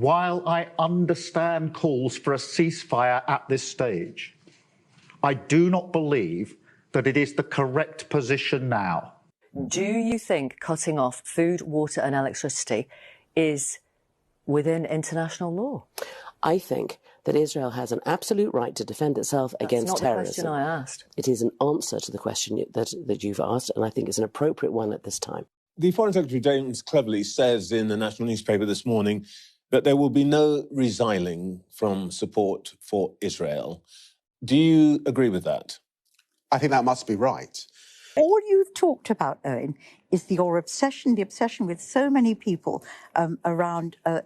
while I understand calls for a ceasefire at this stage, I do not believe that it is the correct position now. Do you think cutting off food, water and electricity is within international law? I think that Israel has an absolute right to defend itself against terrorism. That's not the question I asked. It is an answer to the question that you've asked, and I think it's an appropriate one at this time. The Foreign Secretary, James Cleverly, says in the national newspaper this morning that there will be no resiling from support for Israel. Do you agree with that? I think that must be right. All you've talked about, Owen, is your obsession, the obsession with so many people around the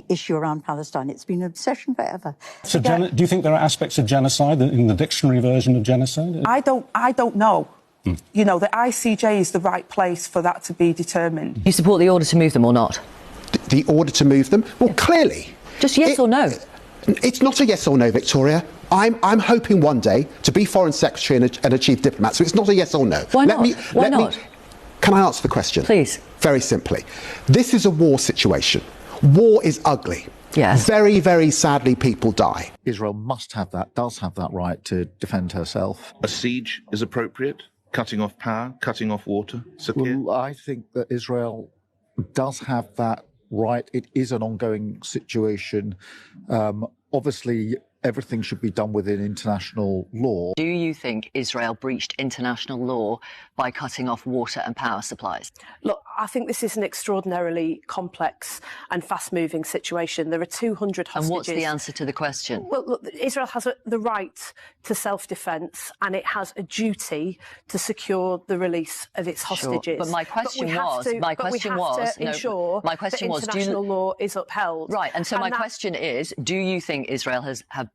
issue around Palestine. It's been an obsession forever. So do you think there are aspects of genocide in the dictionary version of genocide? I don't know. You know, the ICJ is the right place for that to be determined. You support the order to move them or not? The order to move them? Well, clearly. Just yes or no? It's not a yes or no, Victoria. I'm hoping one day to be Foreign Secretary and a Chief Diplomat, so it's not a yes or no. Why not? Why not? Can I answer the question? Please. Very simply. This is a war situation. War is ugly. Yes. Very, very sadly, people die. Israel does have that right to defend herself. A siege is appropriate? Cutting off power, cutting off water? Sakir? Well, I think that Israel does have that right. It is an ongoing situation. Obviously, everything should be done within international law. Do you think Israel breached international law by cutting off water and power supplies? Look, I think this is an extraordinarily complex and fast-moving situation. There are 200 hostages. And what's the answer to the question? Well, look, Israel has the right to self-defence and it has a duty to secure the release of its hostages. Sure. But my question was, ensure that international law is upheld. Right, and so my question is, do you think Israel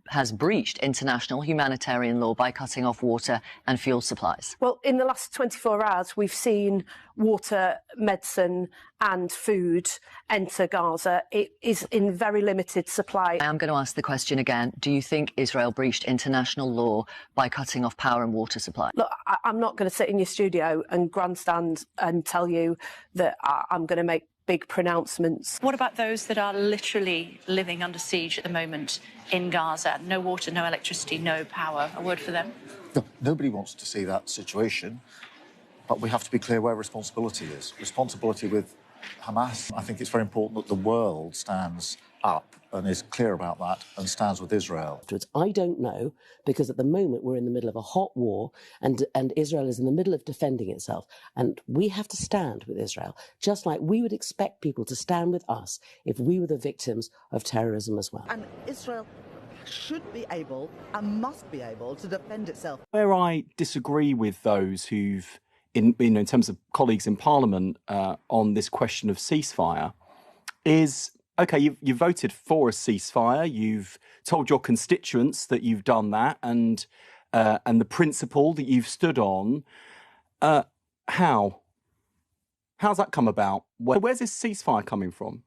has breached international humanitarian law by cutting off water and fuel supplies? Well, in the last 24 hours, we've seen water, medicine and food enter Gaza. It is in very limited supply. I am going to ask the question again. Do you think Israel breached international law by cutting off power and water supply? Look, I'm not going to sit in your studio and grandstand and tell you that I'm going to make big pronouncements. What about those that are literally living under siege at the moment in Gaza? No water, no electricity, no power. A word for them? No, nobody wants to see that situation, but we have to be clear where responsibility is. Responsibility with Hamas. I think it's very important that the world stands up and is clear about that and stands with Israel. I don't know, because at the moment we're in the middle of a hot war and Israel is in the middle of defending itself. And we have to stand with Israel, just like we would expect people to stand with us if we were the victims of terrorism as well. And Israel should be able and must be able to defend itself. Where I disagree with those who've, in terms of colleagues in Parliament on this question of ceasefire is, OK, you've voted for a ceasefire, you've told your constituents that you've done that, and the principle that you've stood on. How's that come about? Where's this ceasefire coming from?